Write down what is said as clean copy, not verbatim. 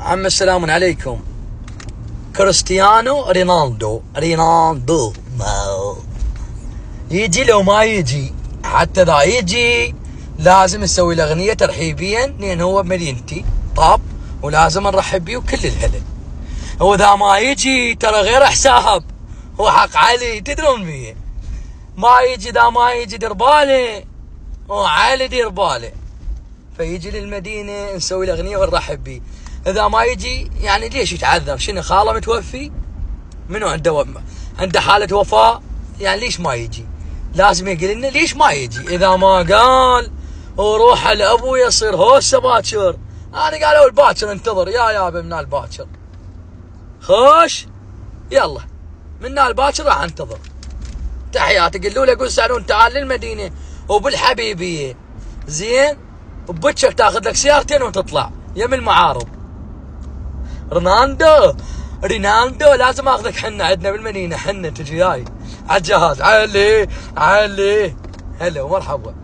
عم السلام عليكم. كريستيانو رونالدو ما يجي لو ما يجي، حتى ذا يجي لازم نسوي له اغنيه ترحيبيا لان هو بمدينتي طاب، ولازم نرحب بيه وكل الهلا. هو ذا ما يجي ترى غير حساب، هو حق علي تدرون بيه. ما يجي ذا ما يجي دير باله، هو علي دير باله. فيجي للمدينه نسوي له اغنيه ونرحب بيه. اذا ما يجي يعني ليش يتعذر؟ شنو خاله متوفي؟ منو عنده حاله وفاه؟ يعني ليش ما يجي؟ لازم يقول لنا ليش ما يجي. اذا ما قال وروح لابوه يصير هوسه باكر. انا قالوا الباكر انتظر يا من الباكر خوش، يلا من الباكر راح انتظر. تحياتي قولوا له قول سالون تعال للمدينه وبالحبيبيه زين، وبكر تاخذ لك سيارتين وتطلع يم المعارض. رونالدو لازم اخذك حنا عندنا بالمدينه، حنا تجي جاي على الجهاز. علي هلا ومرحبا.